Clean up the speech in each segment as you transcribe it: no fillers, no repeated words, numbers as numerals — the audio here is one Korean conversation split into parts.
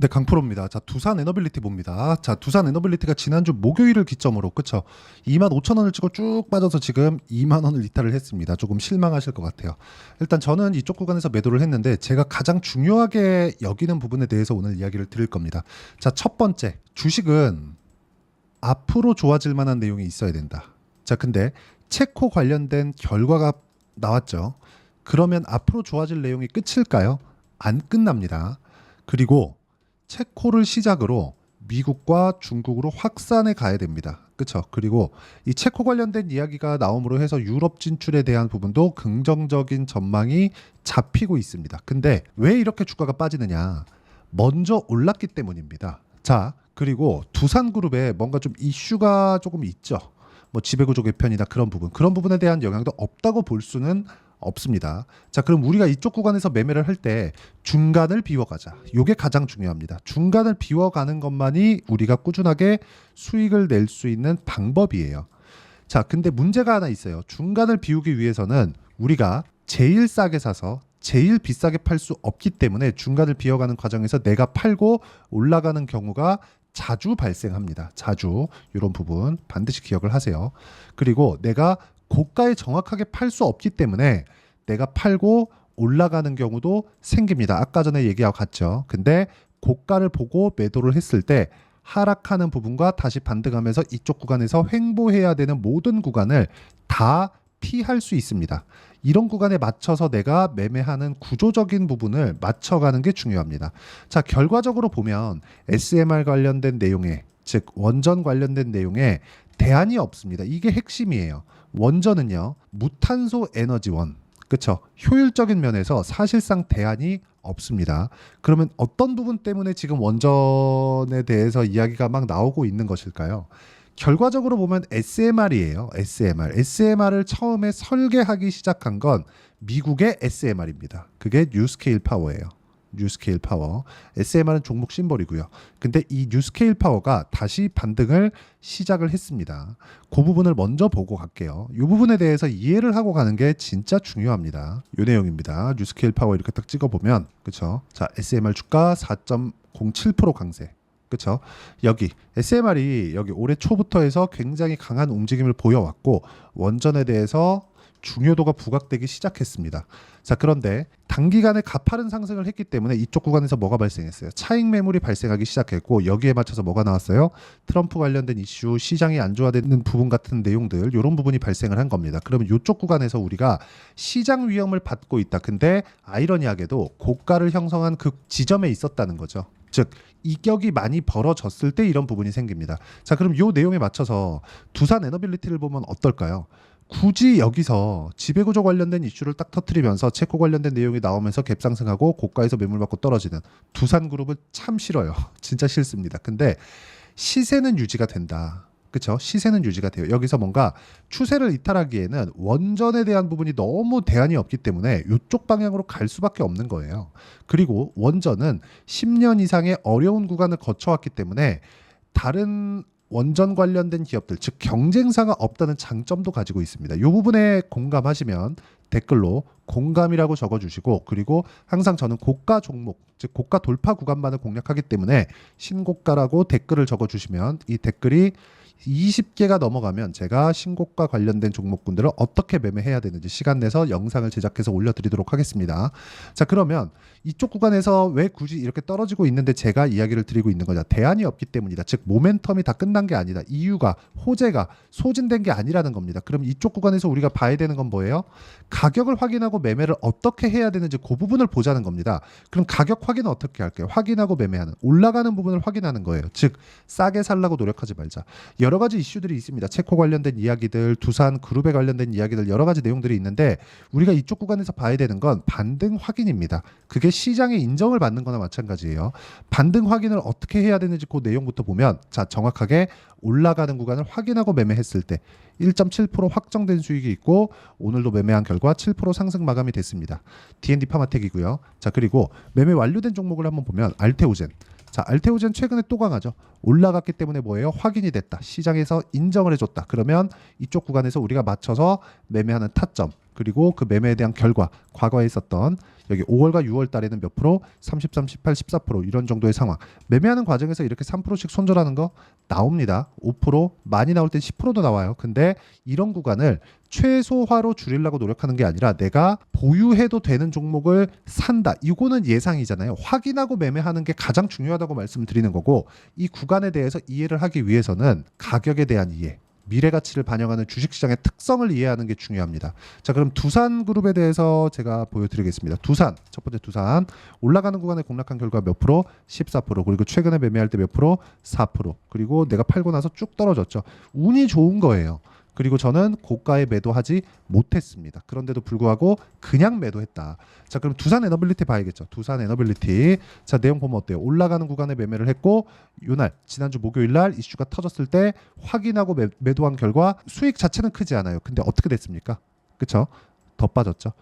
네, 강프로입니다. 자, 두산 에너빌리티 봅니다. 자, 두산 에너빌리티가 지난주 목요일을 기점으로 그쵸? 25,000원을 찍고 쭉 빠져서 지금 2만 원을 이탈을 했습니다. 조금 실망하실 것 같아요. 일단 저는 이쪽 구간에서 매도를 했는데 제가 가장 중요하게 여기는 부분에 대해서 오늘 이야기를 드릴 겁니다. 자, 첫 번째, 주식은 앞으로 좋아질 만한 내용이 있어야 된다. 자, 근데 체코 관련된 결과가 나왔죠. 그러면 앞으로 좋아질 내용이 끝일까요? 안 끝납니다. 그리고 체코를 시작으로 미국과 중국으로 확산해 가야 됩니다. 그렇죠? 그리고 이 체코 관련된 이야기가 나옴으로 해서 유럽 진출에 대한 부분도 긍정적인 전망이 잡히고 있습니다. 근데 왜 이렇게 주가가 빠지느냐? 먼저 올랐기 때문입니다. 자, 그리고 두산그룹에 뭔가 좀 이슈가 조금 있죠. 뭐 지배구조 개편이나 그런 부분에 대한 영향도 없다고 볼 수는 없습니다. 자, 그럼 우리가 이쪽 구간에서 매매를 할 때 중간을 비워가자. 이게 가장 중요합니다. 중간을 비워가는 것만이 우리가 꾸준하게 수익을 낼 수 있는 방법이에요. 자, 근데 문제가 하나 있어요. 중간을 비우기 위해서는 우리가 제일 싸게 사서 제일 비싸게 팔 수 없기 때문에 중간을 비워가는 과정에서 내가 팔고 올라가는 경우가 자주 발생합니다. 자주. 이런 부분 반드시 기억을 하세요. 그리고 내가 고가에 정확하게 팔 수 없기 때문에 내가 팔고 올라가는 경우도 생깁니다. 아까 전에 얘기하고 같죠. 근데 고가를 보고 매도를 했을 때 하락하는 부분과 다시 반등하면서 이쪽 구간에서 횡보해야 되는 모든 구간을 다 피할 수 있습니다. 이런 구간에 맞춰서 내가 매매하는 구조적인 부분을 맞춰가는 게 중요합니다. 자, 결과적으로 보면 SMR 관련된 내용에, 즉 원전 관련된 내용에 대안이 없습니다. 이게 핵심이에요. 원전은요, 무탄소 에너지원, 그렇죠? 효율적인 면에서 사실상 대안이 없습니다. 그러면 어떤 부분 때문에 지금 원전에 대해서 이야기가 막 나오고 있는 것일까요? 결과적으로 보면 SMR이에요. SMR을 처음에 설계하기 시작한 건 미국의 SMR입니다. 그게 뉴스케일 파워예요. 뉴스케일 파워. SMR은 종목 심벌이고요. 근데 이 뉴스케일 파워가 다시 반등을 시작을 했습니다. 그 부분을 먼저 보고 갈게요. 이 부분에 대해서 이해를 하고 가는 게 진짜 중요합니다. 이 내용입니다. 뉴스케일 파워 이렇게 딱 찍어보면, 그쵸? 자, SMR 주가 4.07% 강세. 그쵸? 여기 SMR이 여기 올해 초부터 해서 굉장히 강한 움직임을 보여왔고 원전에 대해서 중요도가 부각되기 시작했습니다. 자, 그런데 단기간에 가파른 상승을 했기 때문에 이쪽 구간에서 뭐가 발생했어요? 차익 매물이 발생하기 시작했고 여기에 맞춰서 뭐가 나왔어요? 트럼프 관련된 이슈, 시장이 안 좋아지는 부분 같은 내용들, 이런 부분이 발생을 한 겁니다. 그러면 이쪽 구간에서 우리가 시장 위험을 받고 있다. 근데 아이러니하게도 고가를 형성한 그 지점에 있었다는 거죠. 즉 이격이 많이 벌어졌을 때 이런 부분이 생깁니다. 자, 그럼 이 내용에 맞춰서 두산 에너빌리티를 보면 어떨까요? 굳이 여기서 지배구조 관련된 이슈를 딱 터트리면서 체코 관련된 내용이 나오면서 갭상승하고 고가에서 매물받고 떨어지는 두산그룹을 참 싫어요. 진짜 싫습니다. 근데 시세는 유지가 된다. 그렇죠? 시세는 유지가 돼요. 여기서 뭔가 추세를 이탈하기에는 원전에 대한 부분이 너무 대안이 없기 때문에 이쪽 방향으로 갈 수밖에 없는 거예요. 그리고 원전은 10년 이상의 어려운 구간을 거쳐왔기 때문에 다른 원전 관련된 기업들, 즉 경쟁사가 없다는 장점도 가지고 있습니다. 이 부분에 공감하시면 댓글로 공감이라고 적어주시고, 그리고 항상 저는 고가 종목, 즉 고가 돌파 구간만을 공략하기 때문에 신고가라고 댓글을 적어주시면 이 댓글이 20개가 넘어가면 제가 신고가 관련된 종목군들을 어떻게 매매해야 되는지 시간 내서 영상을 제작해서 올려드리도록 하겠습니다. 자, 그러면 이쪽 구간에서 왜 굳이 이렇게 떨어지고 있는데 제가 이야기를 드리고 있는 거냐? 대안이 없기 때문이다. 즉 모멘텀이 다 끝난 게 아니다. 이유가, 호재가 소진된 게 아니라는 겁니다. 그럼 이쪽 구간에서 우리가 봐야 되는 건 뭐예요? 가격을 확인하고 매매를 어떻게 해야 되는지 그 부분을 보자는 겁니다. 그럼 가격 확인은 어떻게 할게요? 확인하고 매매하는, 올라가는 부분을 확인하는 거예요. 즉 싸게 살라고 노력하지 말자. 여러 가지 이슈들이 있습니다. 체코 관련된 이야기들, 두산 그룹에 관련된 이야기들, 여러 가지 내용들이 있는데 우리가 이쪽 구간에서 봐야 되는 건 반등 확인입니다. 그게 시장의 인정을 받는 거나 마찬가지예요. 반등 확인을 어떻게 해야 되는지 그 내용부터 보면, 자, 정확하게 올라가는 구간을 확인하고 매매했을 때 1.7% 확정된 수익이 있고 오늘도 매매한 결과 7% 상승 마감이 됐습니다. D&D 파마텍이고요. 자, 그리고 매매 완료된 종목을 한번 보면 알테오젠. 자, 알테오젠 최근에 또 강하죠. 올라갔기 때문에 뭐예요? 확인이 됐다. 시장에서 인정을 해줬다. 그러면 이쪽 구간에서 우리가 맞춰서 매매하는 타점, 그리고 그 매매에 대한 결과, 과거에 있었던 여기 5월과 6월 달에는 몇 프로, 33, 18, 14% 이런 정도의 상황. 매매하는 과정에서 이렇게 3%씩 손절하는 거 나옵니다. 5%, 많이 나올 땐 10%도 나와요. 근데 이런 구간을 최소화로 줄이려고 노력하는 게 아니라 내가 보유해도 되는 종목을 산다. 이거는 예상이잖아요. 확인하고 매매하는 게 가장 중요하다고 말씀드리는 거고, 이 구간에 대해서 이해를 하기 위해서는 가격에 대한 이해, 미래 가치를 반영하는 주식시장의 특성을 이해하는 게 중요합니다. 자, 그럼 두산그룹에 대해서 제가 보여드리겠습니다. 두산, 첫 번째 두산. 올라가는 구간에 공략한 결과 몇 프로? 14%. 그리고 최근에 매매할 때 몇 프로? 4%. 그리고 내가 팔고 나서 쭉 떨어졌죠. 운이 좋은 거예요. 그리고 저는 고가에 매도하지 못했습니다. 그런데도 불구하고 그냥 매도했다. 자, 그럼 두산 에너빌리티 봐야겠죠. 두산 에너빌리티. 자, 내용 보면 어때요? 올라가는 구간에 매매를 했고, 요날 지난주 목요일 날 이슈가 터졌을 때 확인하고 매도한 결과 수익 자체는 크지 않아요. 근데 어떻게 됐습니까? 그쵸? 더 빠졌죠.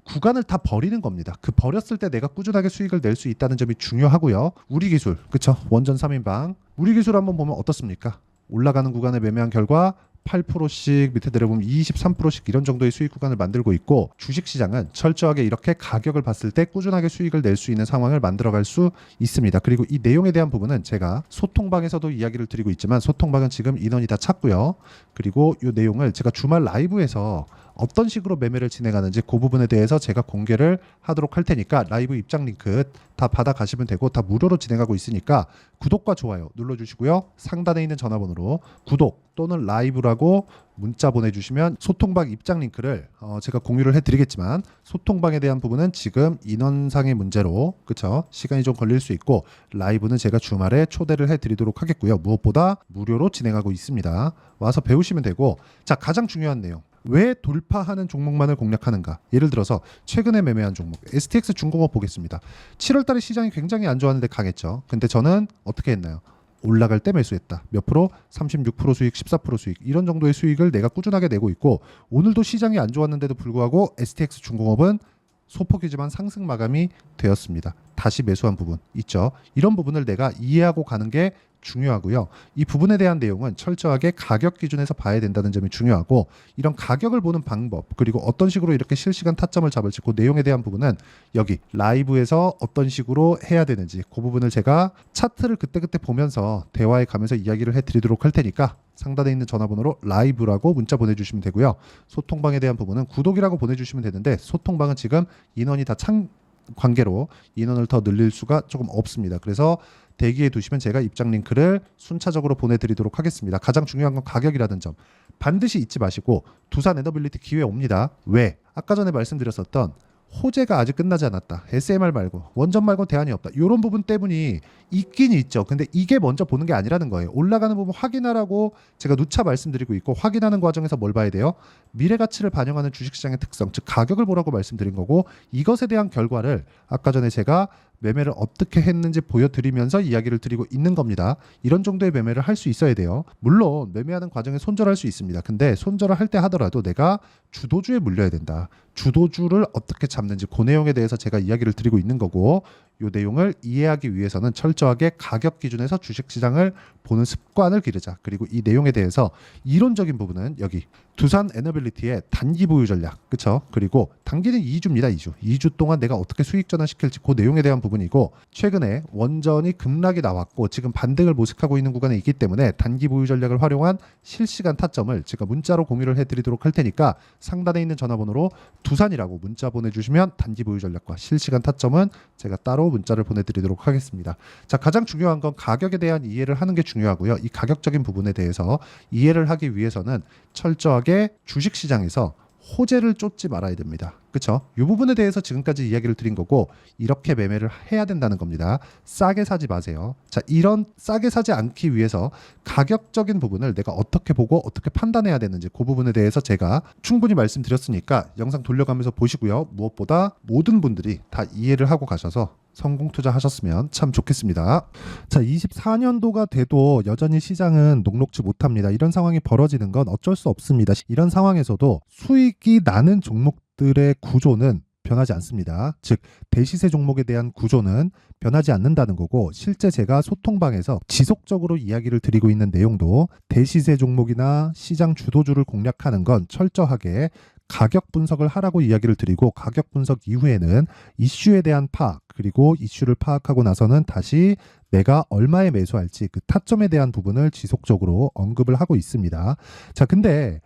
구간을 다 버리는 겁니다. 그 버렸을 때 내가 꾸준하게 수익을 낼 수 있다는 점이 중요하고요. 우리 기술, 그쵸? 원전 3인방. 우리 기술 한번 보면 어떻습니까? 올라가는 구간에 매매한 결과 8%씩 밑에 내려보면 23%씩 이런 정도의 수익 구간을 만들고 있고, 주식시장은 철저하게 이렇게 가격을 봤을 때 꾸준하게 수익을 낼 수 있는 상황을 만들어갈 수 있습니다. 그리고 이 내용에 대한 부분은 제가 소통방에서도 이야기를 드리고 있지만, 소통방은 지금 인원이 다 찼고요. 그리고 이 내용을 제가 주말 라이브에서 어떤 식으로 매매를 진행하는지 그 부분에 대해서 제가 공개를 하도록 할 테니까 라이브 입장 링크 다 받아가시면 되고, 다 무료로 진행하고 있으니까 구독과 좋아요 눌러주시고요. 상단에 있는 전화번호로 구독 또는 라이브라고 문자 보내주시면 소통방 입장 링크를 제가 공유를 해드리겠지만, 소통방에 대한 부분은 지금 인원상의 문제로 그쵸? 시간이 좀 걸릴 수 있고, 라이브는 제가 주말에 초대를 해드리도록 하겠고요. 무엇보다 무료로 진행하고 있습니다. 와서 배우시면 되고, 자, 가장 중요한 내용. 왜 돌파하는 종목만을 공략하는가? 예를 들어서 최근에 매매한 종목 STX 중공업 보겠습니다. 7월 달에 시장이 굉장히 안 좋았는데 강했죠. 근데 저는 어떻게 했나요? 올라갈 때 매수했다. 몇 프로? 36% 수익, 14% 수익. 이런 정도의 수익을 내가 꾸준하게 내고 있고, 오늘도 시장이 안 좋았는데도 불구하고 STX 중공업은 소폭이지만 상승 마감이 되었습니다. 다시 매수한 부분 있죠. 이런 부분을 내가 이해하고 가는 게 중요하고요. 이 부분에 대한 내용은 철저하게 가격 기준에서 봐야 된다는 점이 중요하고, 이런 가격을 보는 방법, 그리고 어떤 식으로 이렇게 실시간 타점을 잡을지 그 내용에 대한 부분은 여기 라이브에서 어떤 식으로 해야 되는지 그 부분을 제가 차트를 그때그때 보면서 대화해 가면서 이야기를 해드리도록 할 테니까 상단에 있는 전화번호로 라이브라고 문자 보내주시면 되고요. 소통방에 대한 부분은 구독이라고 보내주시면 되는데, 소통방은 지금 인원이 다 찬 관계로 인원을 더 늘릴 수가 조금 없습니다. 그래서 대기해 두시면 제가 입장 링크를 순차적으로 보내드리도록 하겠습니다. 가장 중요한 건 가격이라는 점 반드시 잊지 마시고, 두산 에너빌리티 기회 옵니다. 왜? 아까 전에 말씀드렸었던 호재가 아직 끝나지 않았다. SMR 말고 원전 말고 대안이 없다. 이런 부분 때문이 있긴 있죠. 근데 이게 먼저 보는 게 아니라는 거예요. 올라가는 부분 확인하라고 제가 누차 말씀드리고 있고, 확인하는 과정에서 뭘 봐야 돼요? 미래 가치를 반영하는 주식시장의 특성, 즉 가격을 보라고 말씀드린 거고, 이것에 대한 결과를 아까 전에 제가 매매를 어떻게 했는지 보여드리면서 이야기를 드리고 있는 겁니다. 이런 정도의 매매를 할 수 있어야 돼요. 물론 매매하는 과정에 손절할 수 있습니다. 근데 손절을 할 때 하더라도 내가 주도주에 물려야 된다. 주도주를 어떻게 잡는지 그 내용에 대해서 제가 이야기를 드리고 있는 거고, 이 내용을 이해하기 위해서는 철저하게 가격 기준에서 주식시장을 보는 습관을 기르자. 그리고 이 내용에 대해서 이론적인 부분은 여기 두산 에너빌리티의 단기 보유 전략, 그쵸? 그리고 단기는 2주입니다. 2주 동안 내가 어떻게 수익 전환시킬지 그 내용에 대한 부분이고, 최근에 원전이 급락이 나왔고 지금 반등을 모색하고 있는 구간에 있기 때문에 단기 보유 전략을 활용한 실시간 타점을 제가 문자로 공유를 해드리도록 할 테니까 상단에 있는 전화번호로 두산이라고 문자 보내주시면 단기 보유 전략과 실시간 타점은 제가 따로 문자를 보내드리도록 하겠습니다. 자, 가장 중요한 건 가격에 대한 이해를 하는 게 중요하고요. 이 가격적인 부분에 대해서 이해를 하기 위해서는 철저하게 주식시장에서 호재를 쫓지 말아야 됩니다. 그렇죠? 이 부분에 대해서 지금까지 이야기를 드린 거고, 이렇게 매매를 해야 된다는 겁니다. 싸게 사지 마세요. 자, 이런 싸게 사지 않기 위해서 가격적인 부분을 내가 어떻게 보고 어떻게 판단해야 되는지 그 부분에 대해서 제가 충분히 말씀드렸으니까 영상 돌려가면서 보시고요. 무엇보다 모든 분들이 다 이해를 하고 가셔서 성공 투자하셨으면 참 좋겠습니다. 자, 24년도가 돼도 여전히 시장은 녹록지 못합니다. 이런 상황이 벌어지는 건 어쩔 수 없습니다. 이런 상황에서도 수익이 나는 종목들의 구조는 변하지 않습니다. 즉 대시세 종목에 대한 구조는 변하지 않는다는 거고, 실제 제가 소통방에서 지속적으로 이야기를 드리고 있는 내용도 대시세 종목이나 시장 주도주를 공략하는 건 철저하게 가격 분석을 하라고 이야기를 드리고 가격 분석 이후에는 이슈에 대한 파악 그리고 이슈를 파악하고 나서는 다시 내가 얼마에 매수할지 그 타점에 대한 부분을 지속적으로 언급을 하고 있습니다. 자, 근데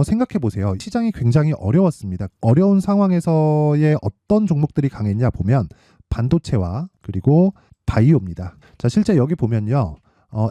생각해 보세요. 시장이 굉장히 어려웠습니다. 어려운 상황에서의 어떤 종목들이 강했냐 보면 반도체와 그리고 바이오입니다. 자, 실제 여기 보면요.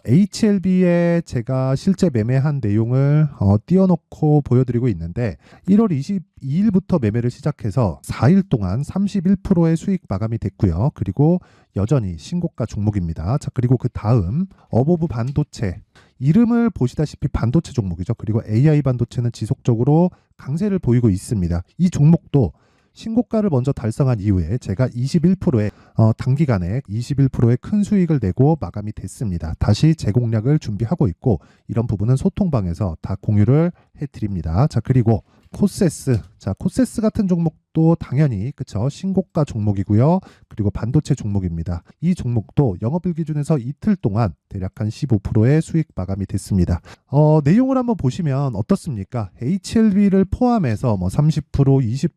HLB에 제가 실제 매매한 내용을 띄워놓고 보여드리고 있는데 1월 22일부터 매매를 시작해서 4일 동안 31%의 수익 마감이 됐고요. 그리고 여전히 신고가 종목입니다. 자, 그리고 그 다음 어보브 반도체 이름을 보시다시피 반도체 종목이죠. 그리고 AI 반도체는 지속적으로 강세를 보이고 있습니다. 이 종목도 신고가를 먼저 달성한 이후에 제가 21%의 단기간에 21%의 큰 수익을 내고 마감이 됐습니다. 다시 재공략을 준비하고 있고 이런 부분은 소통방에서 다 공유를 해드립니다. 자, 그리고 코세스. 자, 코세스 같은 종목도 당연히 그쵸 신고가 종목이고요. 그리고 반도체 종목입니다. 이 종목도 영업일 기준에서 이틀 동안 대략 한 15%의 수익 마감이 됐습니다. 내용을 한번 보시면 어떻습니까? HLB를 포함해서 뭐 30%,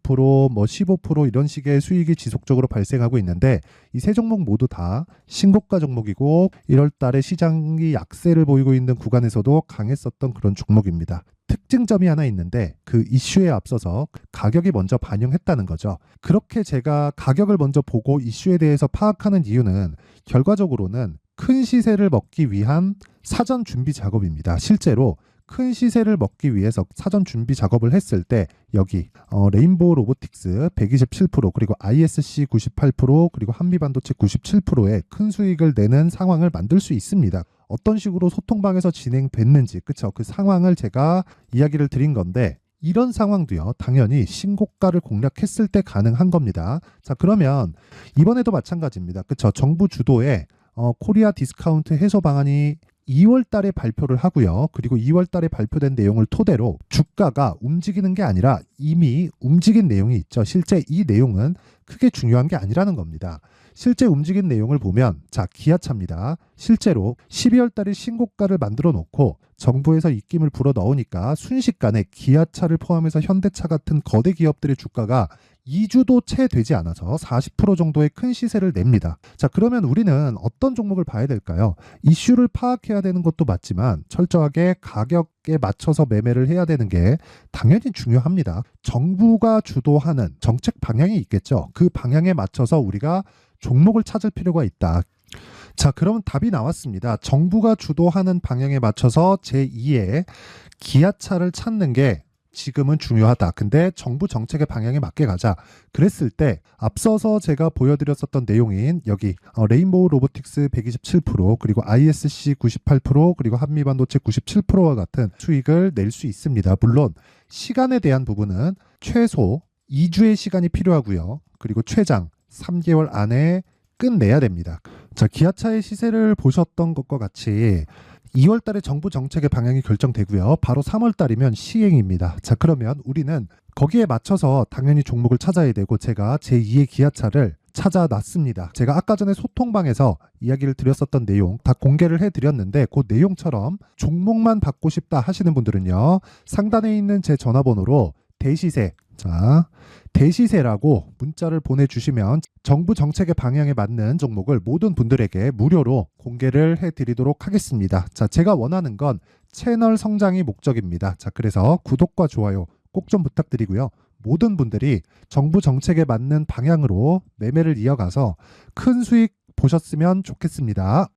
20%, 뭐 15% 이런 식의 수익이 지속적으로 발생하고 있는데 이 세 종목 모두 다 신고가 종목이고 1월 달에 시장이 약세를 보이고 있는 구간에서도 강했었던 그런 종목입니다. 특징점이 하나 있는데 그 이슈에 앞서서 가격이 먼저 반영했다는 거죠. 그렇게 제가 가격을 먼저 보고 이슈에 대해서 파악하는 이유는 결과적으로는 큰 시세를 먹기 위한 사전 준비 작업입니다. 실제로 큰 시세를 먹기 위해서 사전 준비 작업을 했을 때 여기 레인보우 로보틱스 127% 그리고 ISC 98% 그리고 한미반도체 97%의 큰 수익을 내는 상황을 만들 수 있습니다. 어떤 식으로 소통방에서 진행됐는지 그쵸? 그 상황을 제가 이야기를 드린 건데 이런 상황도요 당연히 신고가를 공략했을 때 가능한 겁니다. 자, 그러면 이번에도 마찬가지입니다. 그쵸? 정부 주도의 코리아 디스카운트 해소 방안이 2월 달에 발표를 하고요. 그리고 2월 달에 발표된 내용을 토대로 주가가 움직이는 게 아니라 이미 움직인 내용이 있죠. 실제 이 내용은 크게 중요한 게 아니라는 겁니다. 실제 움직인 내용을 보면 자, 기아차입니다. 실제로 12월 달에 신고가를 만들어 놓고 정부에서 입김을 불어 넣으니까 순식간에 기아차를 포함해서 현대차 같은 거대 기업들의 주가가 2주도 채 되지 않아서 40% 정도의 큰 시세를 냅니다. 자, 그러면 우리는 어떤 종목을 봐야 될까요? 이슈를 파악해야 되는 것도 맞지만 철저하게 가격에 맞춰서 매매를 해야 되는 게 당연히 중요합니다. 정부가 주도하는 정책 방향이 있겠죠. 그 방향에 맞춰서 우리가 종목을 찾을 필요가 있다. 자, 그러면 답이 나왔습니다. 정부가 주도하는 방향에 맞춰서 제2의 기아차를 찾는 게 지금은 중요하다. 근데 정부 정책의 방향에 맞게 가자. 그랬을 때 앞서서 제가 보여드렸었던 내용인 여기 레인보우 로보틱스 127% 그리고 ISC 98% 그리고 한미반도체 97%와 같은 수익을 낼 수 있습니다. 물론 시간에 대한 부분은 최소 2주의 시간이 필요하고요. 그리고 최장 3개월 안에 끝내야 됩니다. 자, 기아차의 시세를 보셨던 것과 같이 2월 달에 정부 정책의 방향이 결정되고요. 바로 3월 달이면 시행입니다. 자, 그러면 우리는 거기에 맞춰서 당연히 종목을 찾아야 되고 제가 제2의 기아차를 찾아놨습니다. 제가 아까 전에 소통방에서 이야기를 드렸었던 내용 다 공개를 해드렸는데 그 내용처럼 종목만 받고 싶다 하시는 분들은요. 상단에 있는 제 전화번호로 대시세, 자, 대시세라고 문자를 보내주시면 정부 정책의 방향에 맞는 종목을 모든 분들에게 무료로 공개를 해드리도록 하겠습니다. 자, 제가 원하는 건 채널 성장이 목적입니다. 자, 그래서 구독과 좋아요 꼭 좀 부탁드리고요. 모든 분들이 정부 정책에 맞는 방향으로 매매를 이어가서 큰 수익 보셨으면 좋겠습니다.